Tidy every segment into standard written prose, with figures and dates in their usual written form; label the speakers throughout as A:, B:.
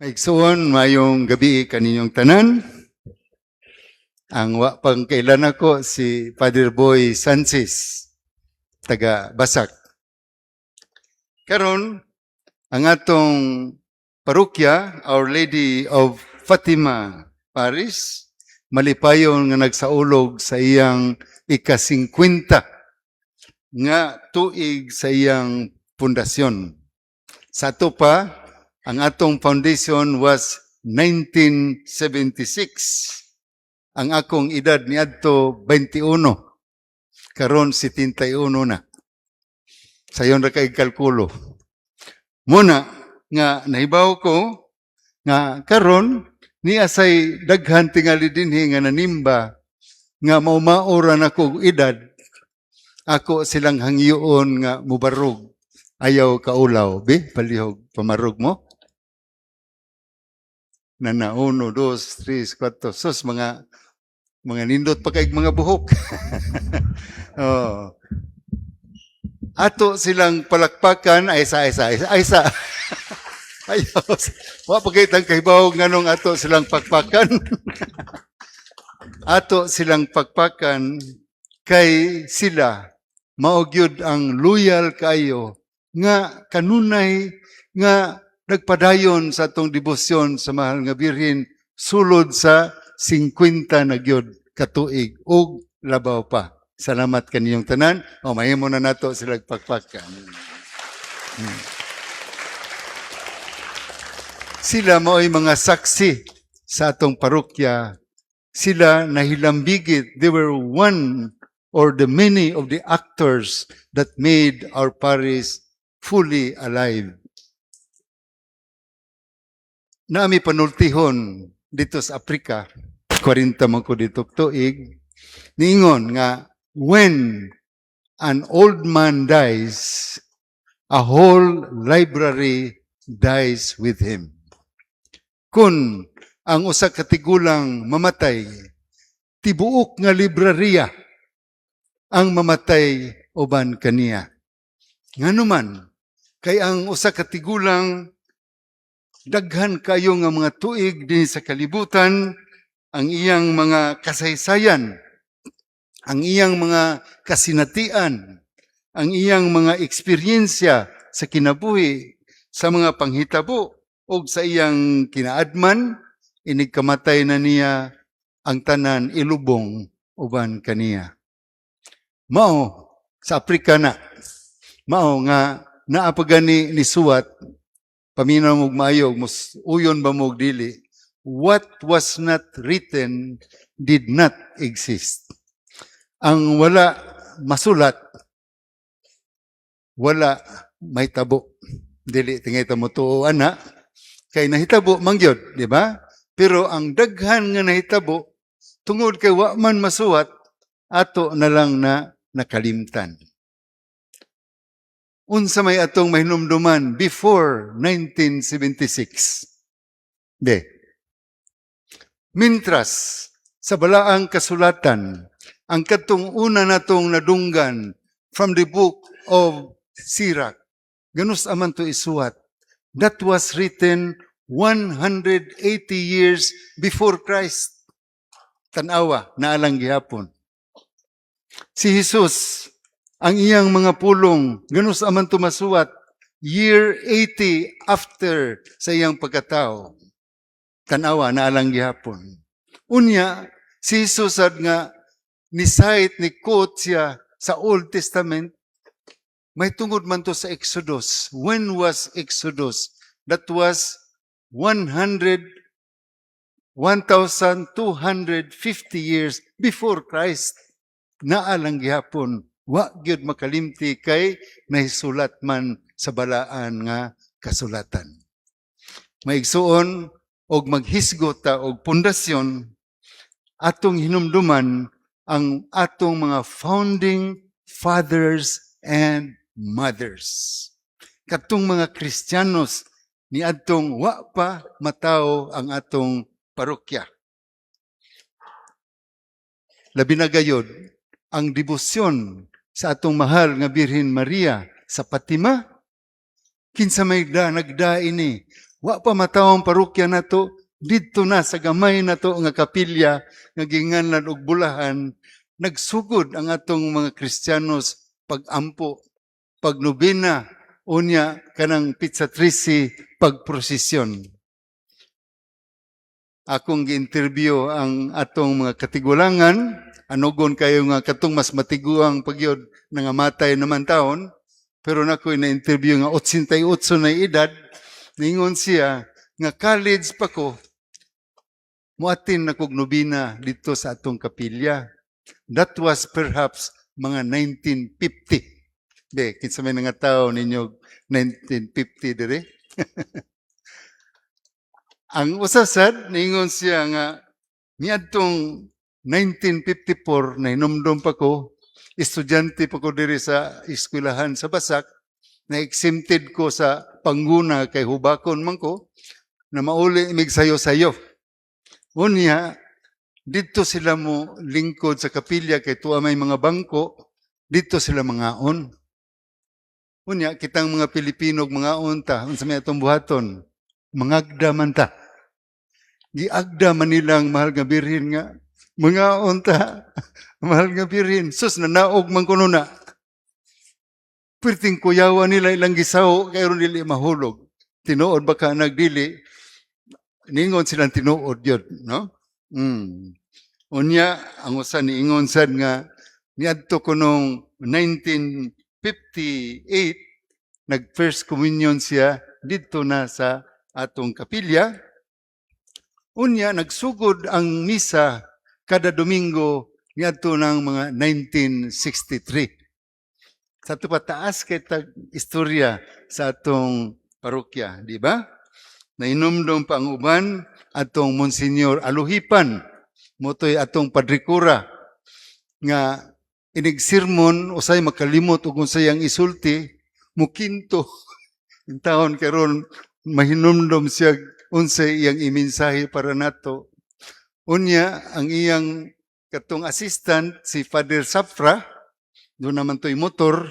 A: Maigsoon, mayong gabi kaninyong tanan. Ang pangkailan ako si Father Boy Sanchez, taga Basak. Karon ang atong parokya, Our Lady of Fatima Parish, malipayon nga nagsaulog sa iyang ika-50 nga tuig sa iyang pundasyon. Sa ato pa, ang atong foundation was 1976. Ang akong edad ni adto 21. Karon 71 na. Sayon ra kay kalkulo. Muna nga nahibaw ko nga karon ni asay daghan tingali dinhi nga nanimba nga maumaoran ako edad. Ako silang hangyoon nga mubarog. Ayaw kaulaw, palihog pamarog mo. Nana, 1, 2, 3, 4, sus, mga nindot pa kaig mga buhok. Oh. Ato silang palakpakan, aysa. Ayos. Wa pagkitang kahibaw nganong ato silang pakpakan. Ato silang pakpakan kay sila maogyud ang loyal kayo nga kanunay nga nagpadayon sa atong debosyon sa mahal nga birhen sulod sa 50 na gyud katuig ug labaw pa. Salamat kaniyong tanan. O mahimo na nato sila pagpakan. Sila mao'y mga saksi sa atong parokya. Sila nahilambigit. They were one or the many of the actors that made our parish fully alive. Naami panultihon dito sa Afrika, 40 man ko dito tuig, niingon nga, when an old man dies, a whole library dies with him. Kung ang usa ka tigulang mamatay, tibuok nga librariya ang mamatay uban kaniya. Nganuman, kay ang usa ka tigulang daghan kayo nga mga tuig din sa kalibutan, ang iyang mga kasaysayan, ang iyang mga kasinatian, ang iyang mga eksperyensya sa kinabuhi, sa mga panghitabo, o sa iyang kinaadman, inigkamatay na niya ang tanan ilubong uban kaniya. Mao, sa Afrika na, mao nga naapagani ni suwat, paminaw mong maayog, uyon ba mong dili, what was not written did not exist. Ang wala masulat, wala may tabo. Dili, tingay mo to, ana, kay nahitabo mangyod, di ba? Pero ang daghan nga nahitabo, tungod kay wa man masuwat, ato na lang na nakalimtan. Unsa may atong mahinumduman before 1976. Mintras, sa balaang kasulatan, ang katong una natong nadunggan from the book of Sirach, ganus aman to isuwat, that was written 180 years before Christ. Tanawa, naalang gihapon. Si Jesus, ang iyang mga pulong, ganus aman tumasuwat, year 80 after sa iyang pagkatao. Tanawa, naalang gihapon. Unya, si Jesus sad nga, ni-cite, ni-quote siya sa Old Testament, may tungod man to sa Exodus. When was Exodus? That was 1,250 years before Christ. Naalang gihapon, wa gyud makalimti kay nahisulat man sa balaan nga kasulatan. Maigsuon og maghisgot ta og pundasyon atong hinumduman ang atong mga founding fathers and mothers. Katong mga Kristiyanos ni adtong wa pa matao ang atong parokya. Labi na gayod ang debosyon sa atong mahal nga Birhen Maria sa Fatima, kinsa may nagda ini Wa pa matawang parokya nato, dito na sa gamay nato nga kapilya nga ginganlan og bulahan, nagsugod ang atong mga Kristiyanos pag-ampo, pagnobena, unya kanang pizzatrisi, pagprosesyon. Akong gi-interview ang atong mga katigulangan, anugon kayo nga katong mas matiguang pagyod nga matay naman taon, pero nako na-interview nga 88 na edad, ningon siya nga college pa ko, muatin na kog nobina dito sa atong kapilya. That was perhaps mga 1950. Be, kinsa may nga tao ninyo 1950 dire? Ang usasad, ningon siya nga, niadtong 1954, na hinumdum pa ko, estudyante pa ko diri sa eskwelahan sa Basak, na exempted ko sa pangguna kay hubakon man ko, na mauli mig sayo-sayo. Unya, dito sila mo lingkod sa kapilya kay tuwa may mga bangko, dito sila mangaon. Unya, kitang mga Pilipino mga unta, unsa may atong buhaton, mangagda man ta. Giagda man nilang mahal nga birhin nga, mga unta, mahal nga birhin, sus nanaog man kuno na. Perting kuyawan nila ilang gisaw, kayo nila mahulog. Tinuod baka nagdili, ningon silang tinuod yun, no? Unya, ang usa ni ingon sad nga, niadto ko nung 1958, nag-first communion siya dito na sa atong kapilya. Unya, nagsugod ang misa kada Domingo niadto ng mga 1963. Sa ito pataas kay istorya sa atong parokya, di ba? Nainumdum pa ang uban atong Monsignor Aluhipan, motoy atong padrikura, nga inigsermon usay makalimot ug unsay ang isulti, mukinto. Yung taon karon mahinumdum siya unsay iyang imensahe para nato. Unya, ang iyang katong assistant, si Father Sapra, doon naman to'y motor,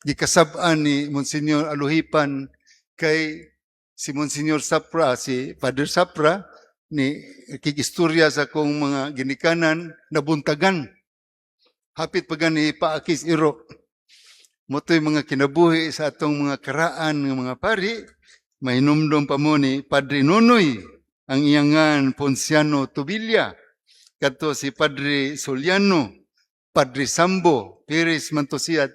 A: gikasab-an ni Monsignor Aluhipan kay si Monsignor Sapra, si Father Sapra, ni kikistorya sa kong mga ginikanan, nabuntagan. Hapit pa gani paakis iro. Moto'y mga kinabuhi sa atong mga karaan ng mga pari, mahinumdum pa mo ni Padre Nunoy, ang iyangan Ponciano Tubilla, kato si Padre Soliano, Padre Sambo, Perez Mantosiat,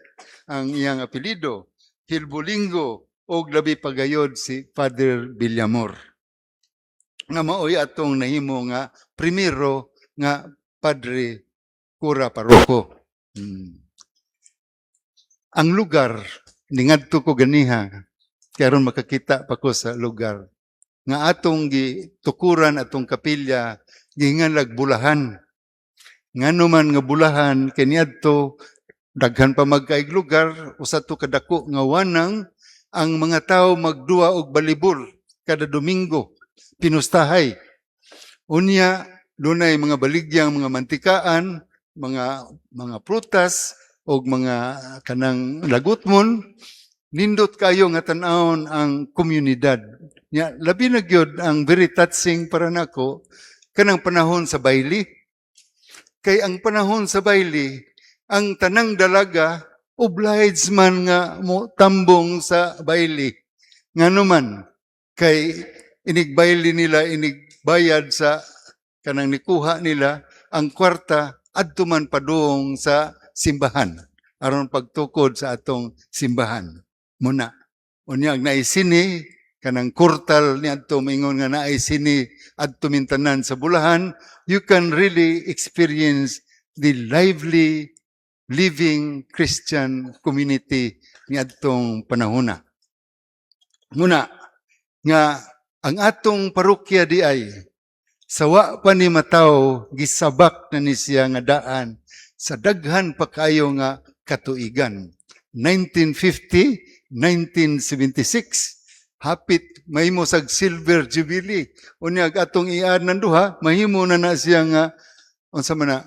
A: ang iyang apelido, Hilbolingo, o labi pagayod si Father Villamor. Nga maoy atong nahimo nga primero nga Padre Cura Paroko. Ang lugar, ningadto ko ganiha, karon makakita pa ko sa lugar, nga atong gitukuran atong kapilya, gingalag bulahan. Nga naman nga bulahan, kaniadto, daghan pa magkaig lugar, usa to kadako nga wanang, ang mga tao magduwa og balibol kada Domingo, pinustahay. Unya, dunay mga baligyang mga mantikaan, mga prutas, o mga kanang lagutmon, nindot kayo nga tan-awon ang komunidad. Nya, labi na gyud ang very touching para nako, kanang panahon sa baili. Kay ang panahon sa baili, ang tanang dalaga, obliged man nga mo tambong sa baili. Nga naman, kay inigbaili nila, inigbayad sa kanang nikuha nila, ang kwarta, adto man padung sa simbahan. Aron pagtukod sa atong simbahan. Muna. Unyag naisini, kanang kurtal ni adto mingon nga naisini adto mintanan sa bulahan, you can really experience the lively living Christian community ni adtong panahona. Muna, nga ang atong parokya di ay sawa pa ni mataw gisabak na ni siya nga daan sa daghan pa kayo nga katuigan. 1950, 1976, hapit mahimo sag silver jubilee. Unyag atong iyan ng duha, mahimo na siya nga, unsa man na,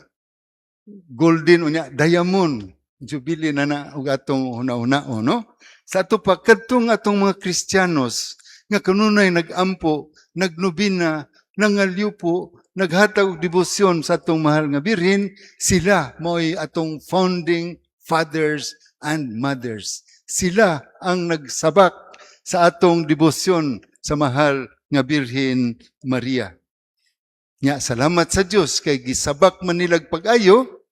A: golden, unya, diamond, jubilee na ug atong una-una, no? Sa ato pa, katong atong mga Kristiyanos, nga kanunay nagampo, nagnubina, nangalyupo, naghatag og debosyon sa atong mahal nga birhen, sila mo'y atong founding fathers and mothers. Sila ang nagsabak sa atong debosyon sa mahal nga Birhen Maria. Nya salamat sa Dios kay gisabak man nilag pag-ayo,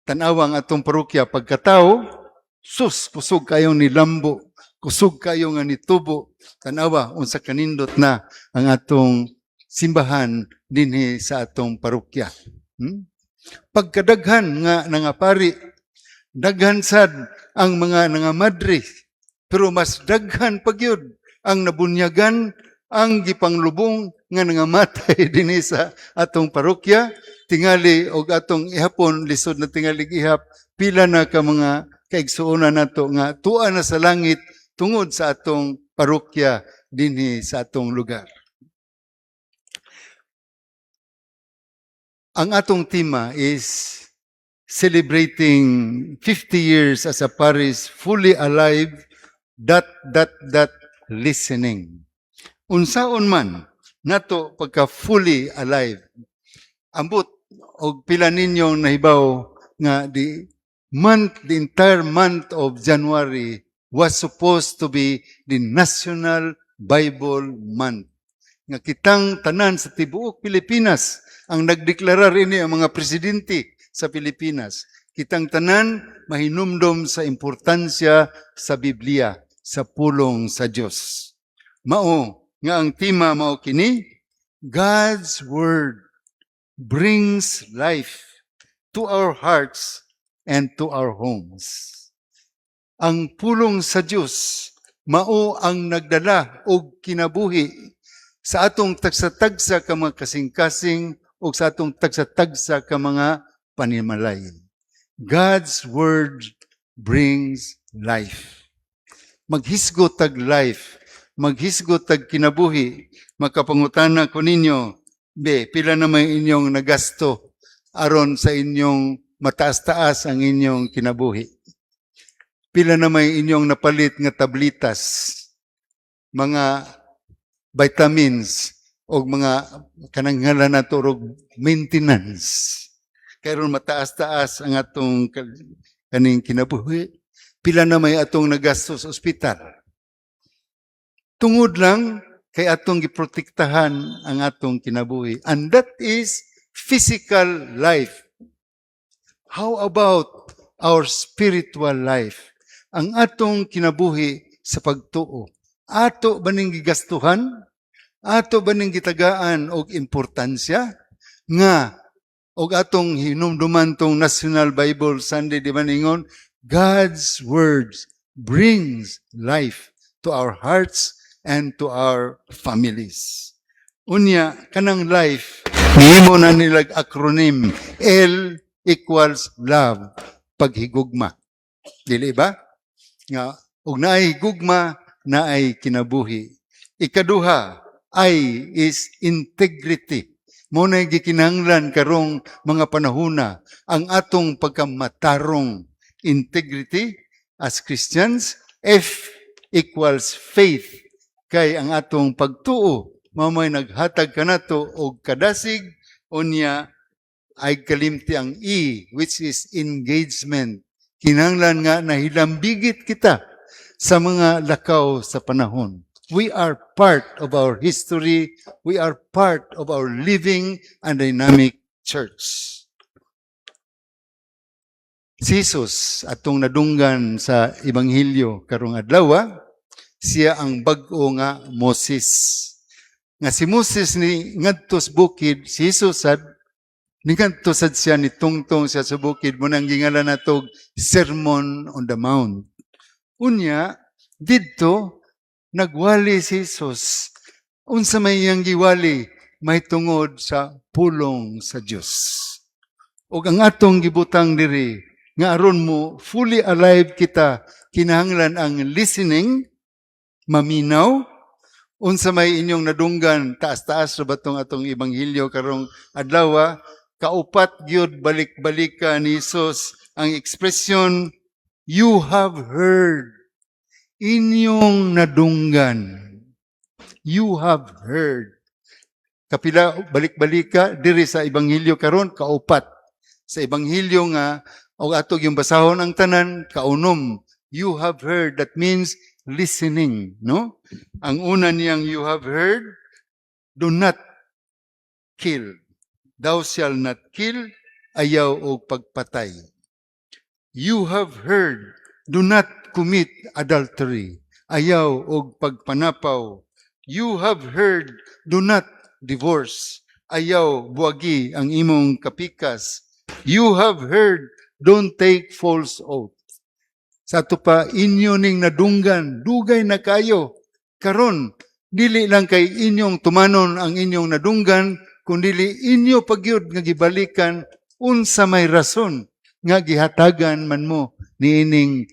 A: tanawang atong parokya pagkatao, sus kusog kayo ni lambo, kusog kayo nga nitubo, tanawa unsa kanindot na ang atong simbahan dinhi sa atong parokya. Pagkadaghan nga nangapari, daghan sad ang mga nangamadre, pero mas daghan pagyud ang nabunyagan, ang gipanglubong nga nangamatay dinhi sa atong parokya, tingali og atong ihapon lisod na tingali ihap, pila na ka mga kaigsuonan nato nga tuwa na sa langit tungod sa atong parokya dinhi sa atong lugar. Ang atong tema is celebrating 50 years as a parish fully alive, listening. Unsaon man nato pagka fully alive. Ambot og pila ninyong nahibaw nga the entire month of January was supposed to be the National Bible Month. Nga kitang tanan sa tibuok Pilipinas ang nagdeklara rin ang mga presidente sa Pilipinas. Kitang tanan mahinumdom sa importansya sa Biblia, sa pulong sa Dios. Mao nga ang tema mao kini, God's Word brings life to our hearts and to our homes. Ang pulong sa Dios mao ang nagdala og kinabuhi sa atong tagsa-tagsa ka mga kasing-kasing o sa atong tagsa-tagsa ka mga panimalay. God's Word brings life. Maghisgot tag life, maghisgot tag kinabuhi, makapangutana ko ninyo, pila na may inyong nagasto aron sa inyong mataas-taas ang inyong kinabuhi. Pila na may inyong napalit nga tablitas, mga vitamins, o mga kananghalan na turog maintenance. Kaya mataas-taas ang atong kaning kinabuhi. Pila na may atong nagasto sa ospital. Tungod lang kay atong giprotektahan ang atong kinabuhi. And that is physical life. How about our spiritual life? Ang atong kinabuhi sa pagtuo. Ato ba ning gigastuhan? Ato ba ning gitagaan og importansya nga og atong hinumduman tong National Bible Sunday di ba ningon, God's words brings life to our hearts and to our families. Unya kanang life nihimo na nilag acronym L equals love, paghigugma. Dili ba? Nga og naay higugma naay kinabuhi. Ikaduha, I is integrity. Mo na gikinahanglan karong mga panahuna ang atong pagkamatarong integrity as Christians. F equals faith. Kay ang atong pagtuo mamay naghatag kanato og kadasig, unya ay kalimti ang E, which is engagement. Kinahanglan nga nahilambigit kita sa mga lakaw sa panahon. We are part of our history. We are part of our living and dynamic church. Si Jesus, atong nadunggan sa Ebanghelyo karong adlaw, siya ang bag-o nga Moses. Nga si Moses ni ngadto sa bukid, si Jesus sad ngadto sad siya ni tungtong siya sa bukid mo nang gingalan natog Sermon on the Mount. Unya didto nagwali si Jesus. Unsa may iyang giwali? May tungod sa pulong sa Dios. O ang atong gibutang diri, nga aron mo fully alive kita, kinahanglan ang listening, maminaw. Unsa may inyong nadunggan, taas-taas sa batong atong Ebanghelyo karong adlaw, kaupat gyud balik-balika ni Jesus ang ekspresyon, you have heard. Inyong nadunggan. You have heard. Kapila balik-balik ka diri sa ebanghelyo karon kaupat. Sa ebanghelyo nga og atog yung basahon ang tanan kaunom. You have heard, that means listening, no? Ang una niyang you have heard, do not kill. Thou shall not kill, ayaw og pagpatay. You have heard, do not commit adultery, ayaw og pagpanapaw. You have heard, do not divorce, ayaw buwagi ang imong kapikas. You have heard, don't take false oath. Sa ato pa, inyo ning nadunggan, dugay na kayo. Karon, dili lang kay inyong tumanon ang inyong nadunggan, kundili inyo pagyud nga gibalikan unsa may rason nga gihatagan man mo niining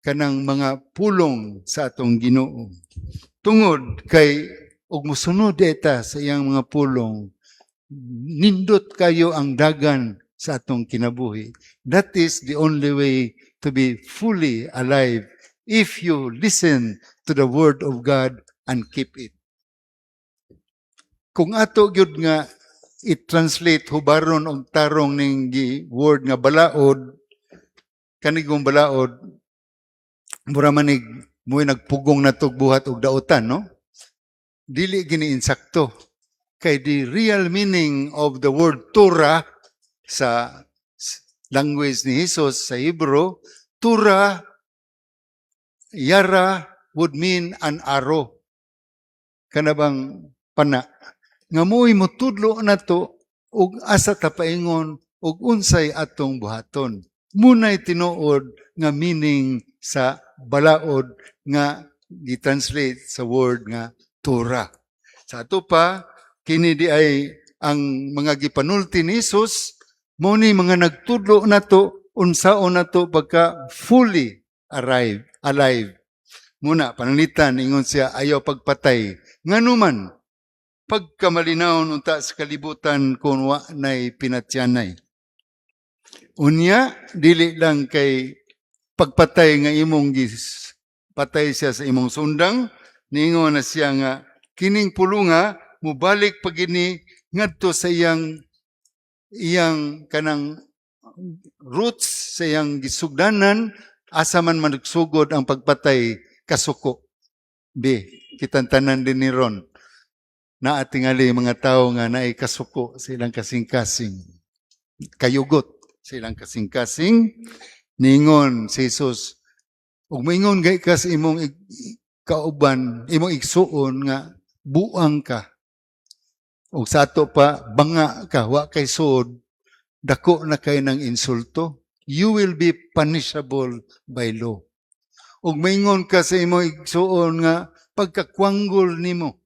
A: kanang mga pulong sa atong Ginoo. Tungod kay og mosunod eta sa iyang mga pulong, nindot kayo ang dagan sa atong kinabuhi. That is the only way to be fully alive if you listen to the word of God and keep it. Kung ato gyud nga i-translate hubaron og tarong ning word nga balaod, kanigong balaod, mura manig mo'y nagpugong natog buhat og dautan, no? Dili gini insakto. Kay the real meaning of the word Torah sa language ni Jesus sa Hebrew, Torah, yara would mean an arrow. Kanabang pana. Nga mo'y mutudlo na to og asa tapaingon og unsay atong buhaton. Munay tinuod nga meaning sa balaod nga gi-translate sa word nga Torah. Sa ato pa, kini di ay ang mga gipanulti ni Jesus, mo ni mga nagtudlo na to, unsaon na to pagka fully alive. Muna, pananglitan, ingon siya, ayaw pagpatay. Nga numan, pagkamalinaw unta sa kalibutan kung wa na'y pinatyanay. Unya, dili lang kay pagpatay nga imong patay siya sa imong sundang, ningon na siya nga, kining pulunga, mubalik pagini ngadto sa iyang kanang roots, sa iyang gisugdanan, asa man magsugod ang pagpatay kasuko. Kitang tanan din ni Ron, na atingali mga tao nga naay kasuko sa ilang kasing-kasing, kayugot sa ilang kasing-kasing, ningon si Jesus, ug moingon gay ka sa imong kauban, imong igsuon nga buang ka. O sa ato pa, banga ka, wa kay suod, dako na kay ng insulto. You will be punishable by law. O maingon ka sa imong igsuon nga pagkakwanggol nimo.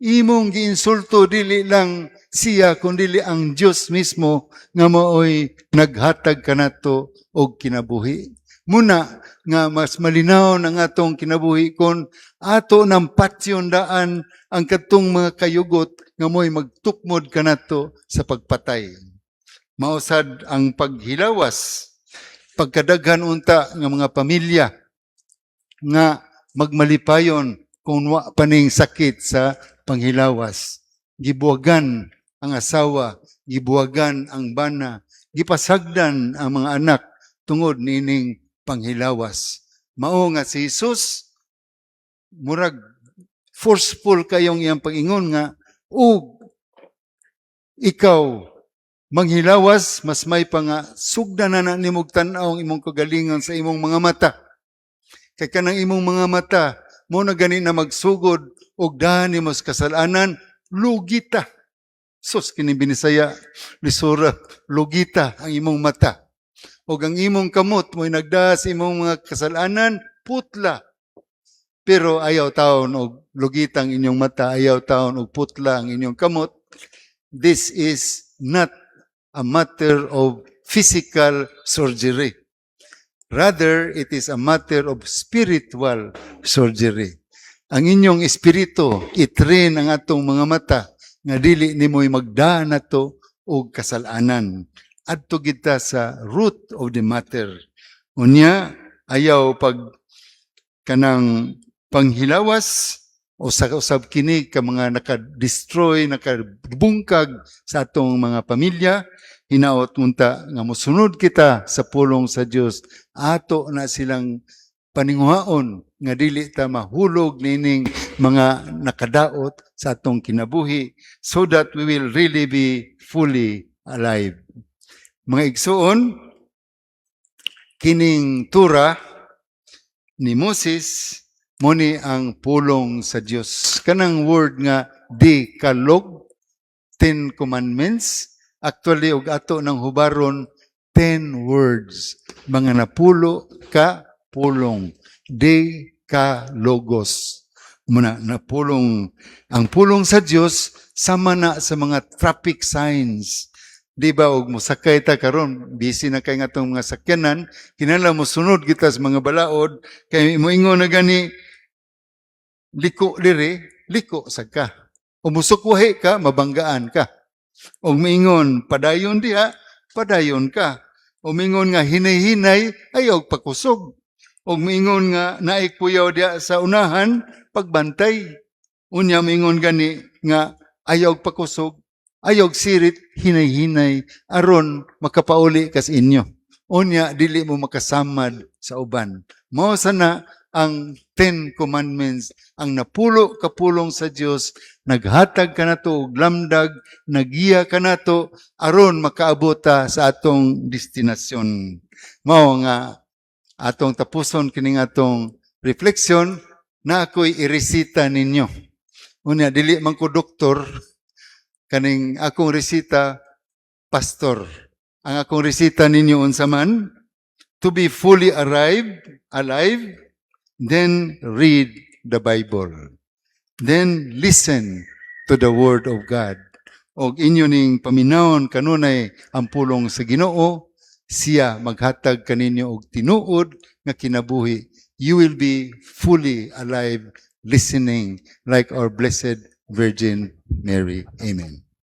A: Imong giinsulto dili lang siya, kundi ang Diyos mismo nga maoy naghatag kanato og kinabuhi. Muna nga mas malinaw ng atong kinabuhi kon ato ng patyon daan ang katong mga kayugot nga mo'y magtukmod kanato sa pagpatay. Mausad ang paghilawas, pagkadaghan unta nga mga pamilya nga magmalipayon kung wa paning sakit sa panghilawas. Gibuwagan ang asawa, gibuwagan ang bana, gipasagdan ang mga anak tungod nining panghilawas. Mao nga si Jesus, murag forceful kayong iyang pangingon nga, ikaw manghilawas, mas may pa nga sugdanan na nimog tanaw ang imong kagalingan sa imong mga mata. Kay kanang imong mga mata, mo na gani na magsugod og dahan nimo sa kasalanan, lugita. Sus, kini binisaya, lisura, lugita ang imong mata. O ang imong kamot, mo'y nagdaha sa imong mga kasalanan, putla. Pero ayaw taon og lugitang inyong mata, ayaw taon og putla ang inyong kamot. This is not a matter of physical surgery. Rather, it is a matter of spiritual surgery. Ang inyong espiritu, itrain ang atong mga mata, nga dili nimo'y magdaan nato og kasalanan. Adto kita sa root of the matter. Unya, ayaw pag kanang panghilawas usab kini ka mga naka-destroy, nakabungkag sa atong mga pamilya. Hinaot munta nga mosunod kita sa pulong sa Dios. Ato na silang paninguhaon nga dili ta mahulog nining mga nakadaot sa atong kinabuhi so that we will really be fully alive. Mga igsoon, kining tura ni Moses muni ang pulong sa Dios. Kanang word nga Decalogue, 10 commandments, actually og ato ng hubaron 10 words. Mga napulo ka pulong. Decalogos. Muna napulong ang pulong sa Dios sama na sa mga traffic signs. Di ba, og musakay ta karon, busy na kay nga itong mga sakyanan, kinahanglan mo sunod kita sa mga balaod, kay moingon na gani, liko dire, liko sa ka. O musukwahi ka, mabanggaan ka. O moingon, padayon diha, padayon ka. O moingon nga hinay-hinay, ayaw pakusog. O moingon nga naikuyaw diha sa unahan, pagbantay. Unya moingon gani nga ayaw pakusog, ayog sirit, hinay-hinay, aron makapauli kas inyo. Unya, dili mo makasamad sa uban. Mao sana ang 10 commandments, ang napulo kapulong sa Dios, naghatag ka na to og lamdag, nagiya ka na to, aron makaabota sa atong destinasyon. Mao nga, atong tapuson kining atong refleksyon, na ako'y iresita ninyo. Unya, dili man ko doktor, kaning akong resita, pastor. Ang akong resita ninyo unsa man, to be fully alive, then read the Bible. Then listen to the Word of God. Og inyo ning paminawon kanunay ang pulong sa Ginoo, siya maghatag kaninyo og tinuod nga kinabuhi. You will be fully alive, listening like our Blessed Virgin Mary. Amen.